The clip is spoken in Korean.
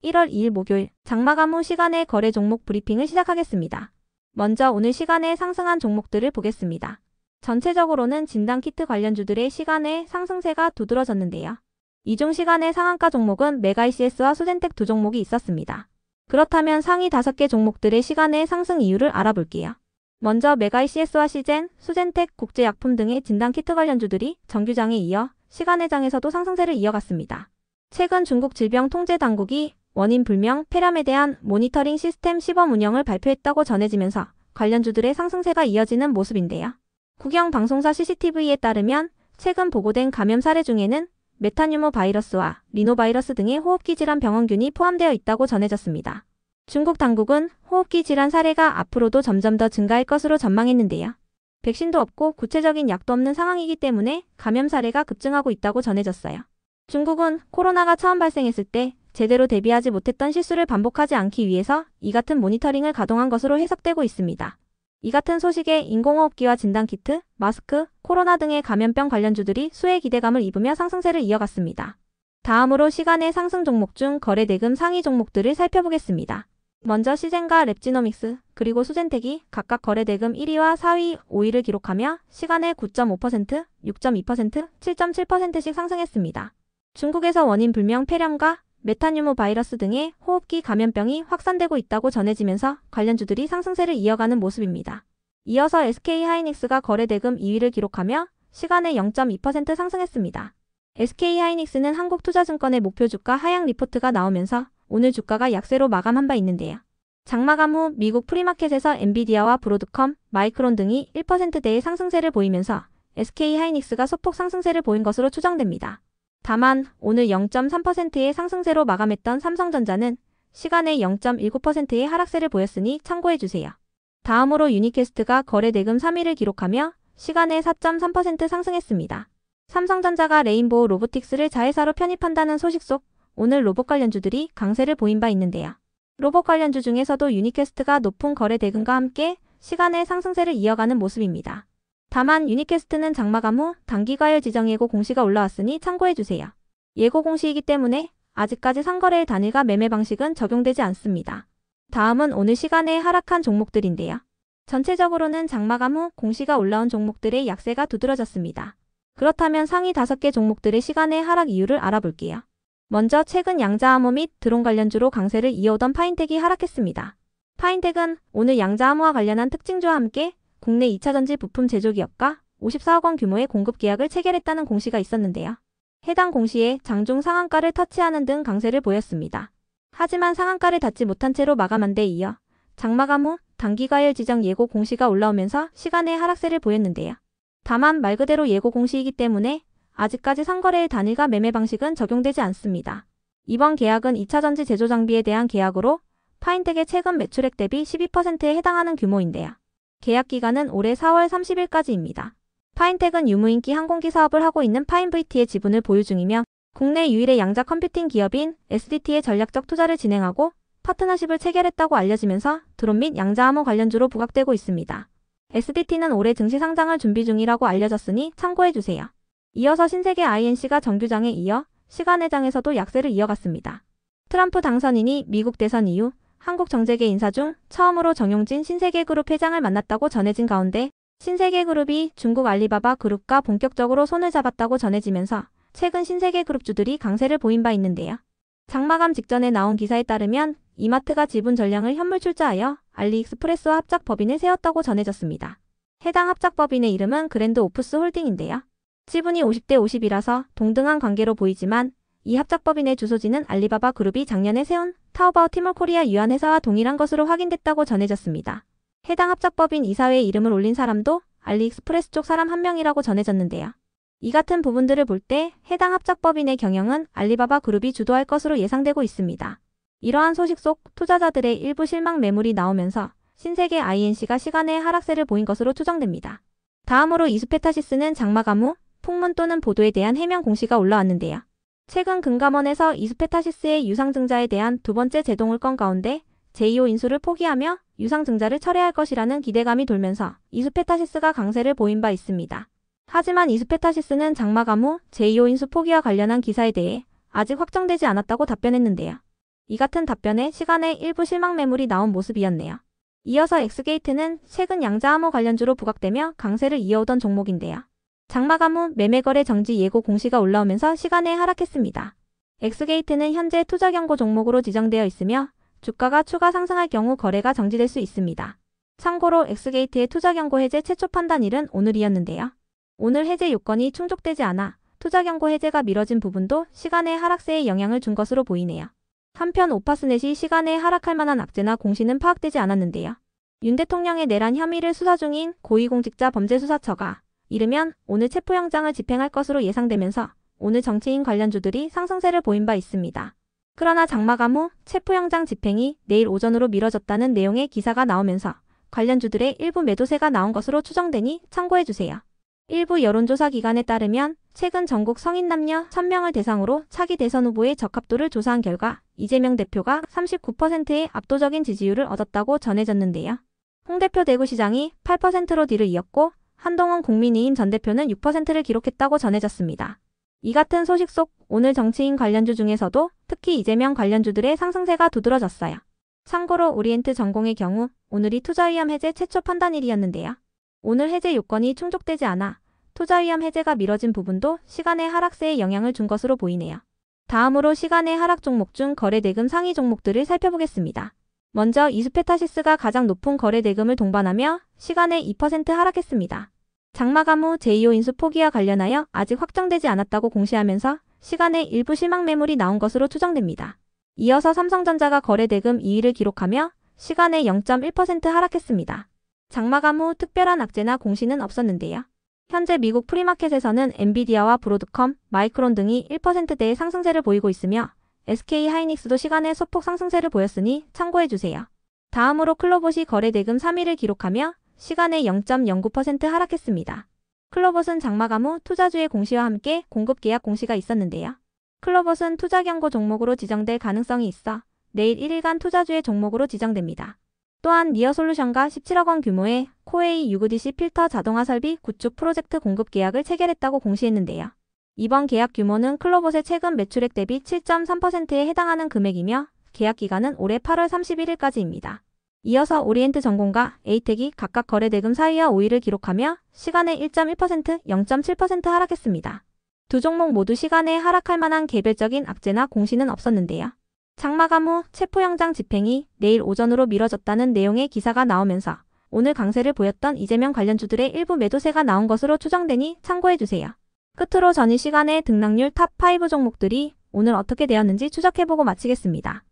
1월 2일 목요일 장마감 후 시간의 거래 종목 브리핑을 시작하겠습니다. 먼저 오늘 시간에 상승한 종목들을 보겠습니다. 전체적으로는 진단키트 관련주들의 시간의 상승세가 두드러졌는데요. 이중 시간의 상한가 종목은 메가이시스와 수젠텍 두 종목이 있었습니다. 그렇다면 상위 5개 종목들의 시간의 상승 이유를 알아볼게요. 먼저 메가이시스와 시젠, 수젠텍, 국제약품 등의 진단키트 관련주들이 정규장에 이어 시간의 장에서도 상승세를 이어갔습니다. 최근 중국 질병통제당국이 원인 불명 폐렴에 대한 모니터링 시스템 시범 운영을 발표했다고 전해지면서 관련주들의 상승세가 이어지는 모습인데요. 국영 방송사 CCTV에 따르면 최근 보고된 감염 사례 중에는 메타뉴모 바이러스와 리노바이러스 등의 호흡기 질환 병원균이 포함되어 있다고 전해졌습니다. 중국 당국은 호흡기 질환 사례가 앞으로도 점점 더 증가할 것으로 전망했는데요. 백신도 없고 구체적인 약도 없는 상황이기 때문에 감염 사례가 급증하고 있다고 전해졌어요. 중국은 코로나가 처음 발생했을 때 제대로 대비하지 못했던 실수를 반복하지 않기 위해서 이 같은 모니터링을 가동한 것으로 해석되고 있습니다. 이 같은 소식에 인공호흡기와 진단키트, 마스크, 코로나 등의 감염병 관련주들이 수혜 기대감을 입으며 상승세를 이어갔습니다. 다음으로 시간의 상승 종목 중 거래 대금 상위 종목들을 살펴보겠습니다. 먼저 시젠과 랩지노믹스, 그리고 수젠텍이 각각 거래 대금 1위와 4위, 5위를 기록하며 시간의 9.5%, 6.2%, 7.7%씩 상승했습니다. 중국에서 원인 불명 폐렴과 메타뉴모 바이러스 등의 호흡기 감염병이 확산되고 있다고 전해지면서 관련주들이 상승세를 이어가는 모습입니다. 이어서 SK하이닉스가 거래 대금 2위를 기록하며 시간의 0.2% 상승했습니다. SK하이닉스는 한국투자증권의 목표 주가 하향 리포트가 나오면서 오늘 주가가 약세로 마감한 바 있는데요. 장마감 후 미국 프리마켓에서 엔비디아와 브로드컴, 마이크론 등이 1%대의 상승세를 보이면서 SK하이닉스가 소폭 상승세를 보인 것으로 추정됩니다. 다만 오늘 0.3%의 상승세로 마감했던 삼성전자는 시간의 0.19%의 하락세를 보였으니 참고해주세요. 다음으로 유니캐스트가 거래 대금 3위를 기록하며 시간의 4.3% 상승했습니다. 삼성전자가 레인보우 로보틱스를 자회사로 편입한다는 소식 속 오늘 로봇 관련주들이 강세를 보인 바 있는데요. 로봇 관련주 중에서도 유니캐스트가 높은 거래 대금과 함께 시간의 상승세를 이어가는 모습입니다. 다만 유니캐스트는 장마감 후 단기과열 지정 예고 공시가 올라왔으니 참고해주세요. 예고 공시이기 때문에 아직까지 상거래일 단일가 매매 방식은 적용되지 않습니다. 다음은 오늘 시간에 하락한 종목들인데요. 전체적으로는 장마감 후 공시가 올라온 종목들의 약세가 두드러졌습니다. 그렇다면 상위 5개 종목들의 시간의 하락 이유를 알아볼게요. 먼저 최근 양자암호 및 드론 관련주로 강세를 이어오던 파인텍이 하락했습니다. 파인텍은 오늘 양자암호와 관련한 특징주와 함께 국내 2차전지 부품 제조기업과 54억 원 규모의 공급 계약을 체결했다는 공시가 있었는데요. 해당 공시에 장중 상한가를 터치하는 등 강세를 보였습니다. 하지만 상한가를 닿지 못한 채로 마감한 데 이어 장마감 후 단기과열 지정 예고 공시가 올라오면서 시간의 하락세를 보였는데요. 다만 말 그대로 예고 공시이기 때문에 아직까지 상거래일 단일가 매매 방식은 적용되지 않습니다. 이번 계약은 2차전지 제조 장비에 대한 계약으로 파인텍의 최근 매출액 대비 12%에 해당하는 규모인데요. 계약 기간은 올해 4월 30일까지입니다. 파인텍은 유무인기 항공기 사업을 하고 있는 파인VT의 지분을 보유 중이며 국내 유일의 양자 컴퓨팅 기업인 SDT에 전략적 투자를 진행하고 파트너십을 체결했다고 알려지면서 드론 및 양자암호 관련주로 부각되고 있습니다. SDT는 올해 증시 상장을 준비 중이라고 알려졌으니 참고해주세요. 이어서 신세계 INC가 정규장에 이어 시간의 장에서도 약세를 이어갔습니다. 트럼프 당선인이 미국 대선 이후 한국 정재계 인사 중 처음으로 정용진 신세계그룹 회장을 만났다고 전해진 가운데 신세계그룹이 중국 알리바바 그룹과 본격적으로 손을 잡았다고 전해지면서 최근 신세계그룹주들이 강세를 보인 바 있는데요. 장마감 직전에 나온 기사에 따르면 이마트가 지분 전량을 현물 출자하여 알리익스프레스와 합작 법인을 세웠다고 전해졌습니다. 해당 합작 법인의 이름은 그랜드 오프스 홀딩인데요. 지분이 50대 50이라서 동등한 관계로 보이지만 이 합작법인의 주소지는 알리바바 그룹이 작년에 세운 타오바오 티몰코리아 유한 회사와 동일한 것으로 확인됐다고 전해졌습니다. 해당 합작법인 이사회에 이름을 올린 사람도 알리익스프레스 쪽 사람 한 명이라고 전해졌는데요. 이 같은 부분들을 볼 때 해당 합작법인의 경영은 알리바바 그룹이 주도할 것으로 예상되고 있습니다. 이러한 소식 속 투자자들의 일부 실망 매물이 나오면서 신세계 INC가 시간의 하락세를 보인 것으로 추정됩니다. 다음으로 이수페타시스는 장마감 후 풍문 또는 보도에 대한 해명 공시가 올라왔는데요. 최근 금감원에서 이수페타시스의 유상증자에 대한 두 번째 제동을 건 가운데 제2호 인수를 포기하며 유상증자를 철회할 것이라는 기대감이 돌면서 이수페타시스가 강세를 보인 바 있습니다. 하지만 이수페타시스는 장마감 후 제2호 인수 포기와 관련한 기사에 대해 아직 확정되지 않았다고 답변했는데요. 이 같은 답변에 시간에 일부 실망 매물이 나온 모습이었네요. 이어서 엑스게이트는 최근 양자암호 관련주로 부각되며 강세를 이어오던 종목인데요. 장마감 후 매매거래 정지 예고 공시가 올라오면서 시간에 하락했습니다. 엑스게이트는 현재 투자 경고 종목으로 지정되어 있으며 주가가 추가 상승할 경우 거래가 정지될 수 있습니다. 참고로 엑스게이트의 투자 경고 해제 최초 판단일은 오늘이었는데요. 오늘 해제 요건이 충족되지 않아 투자 경고 해제가 미뤄진 부분도 시간의 하락세에 영향을 준 것으로 보이네요. 한편 오파스넷이 시간에 하락할 만한 악재나 공시는 파악되지 않았는데요. 윤 대통령의 내란 혐의를 수사 중인 고위공직자 범죄수사처가 이르면 오늘 체포영장을 집행할 것으로 예상되면서 오늘 정치인 관련주들이 상승세를 보인 바 있습니다. 그러나 장마감 후 체포영장 집행이 내일 오전으로 미뤄졌다는 내용의 기사가 나오면서 관련주들의 일부 매도세가 나온 것으로 추정되니 참고해주세요. 일부 여론조사 기관에 따르면 최근 전국 성인 남녀 1000명을 대상으로 차기 대선 후보의 적합도를 조사한 결과 이재명 대표가 39%의 압도적인 지지율을 얻었다고 전해졌는데요. 홍 대표 대구시장이 8%로 뒤를 이었고 한동훈 국민의힘 전 대표는 6%를 기록했다고 전해졌습니다. 이 같은 소식 속 오늘 정치인 관련주 중에서도 특히 이재명 관련주들의 상승세가 두드러졌어요. 참고로 오리엔트 전공의 경우 오늘이 투자위험 해제 최초 판단일이었는데요. 오늘 해제 요건이 충족되지 않아 투자위험 해제가 미뤄진 부분도 시간의 하락세에 영향을 준 것으로 보이네요. 다음으로 시간의 하락 종목 중 거래대금 상위 종목들을 살펴보겠습니다. 먼저 이수페타시스가 가장 높은 거래대금을 동반하며 시간에 2% 하락했습니다. 장마감 후 제2호 인수 포기와 관련하여 아직 확정되지 않았다고 공시하면서 시간에 일부 실망 매물이 나온 것으로 추정됩니다. 이어서 삼성전자가 거래대금 2위를 기록하며 시간에 0.1% 하락했습니다. 장마감 후 특별한 악재나 공시는 없었는데요. 현재 미국 프리마켓에서는 엔비디아와 브로드컴, 마이크론 등이 1%대의 상승세를 보이고 있으며 SK하이닉스도 시간에 소폭 상승세를 보였으니 참고해주세요. 다음으로 클로봇이 거래대금 3위를 기록하며 시간에 0.09% 하락했습니다. 클로봇은 장마감 후 투자주의 공시와 함께 공급 계약 공시가 있었는데요. 클로봇은 투자 경고 종목으로 지정될 가능성이 있어 내일 1일간 투자주의 종목으로 지정됩니다. 또한 니어솔루션과 17억 원 규모의 코웨이 UVDC 필터 자동화 설비 구축 프로젝트 공급 계약을 체결했다고 공시했는데요. 이번 계약 규모는 클로봇의 최근 매출액 대비 7.3%에 해당하는 금액이며 계약 기간은 올해 8월 31일까지입니다. 이어서 오리엔트 전공과 에이텍이 각각 거래대금 4위와 5위를 기록하며 시간에 1.1%, 0.7% 하락했습니다. 두 종목 모두 시간에 하락할 만한 개별적인 악재나 공시는 없었는데요. 장마감 후 체포영장 집행이 내일 오전으로 미뤄졌다는 내용의 기사가 나오면서 오늘 강세를 보였던 이재명 관련주들의 일부 매도세가 나온 것으로 추정되니 참고해주세요. 끝으로 전일 시간에 등락률 탑5 종목들이 오늘 어떻게 되었는지 추적해보고 마치겠습니다.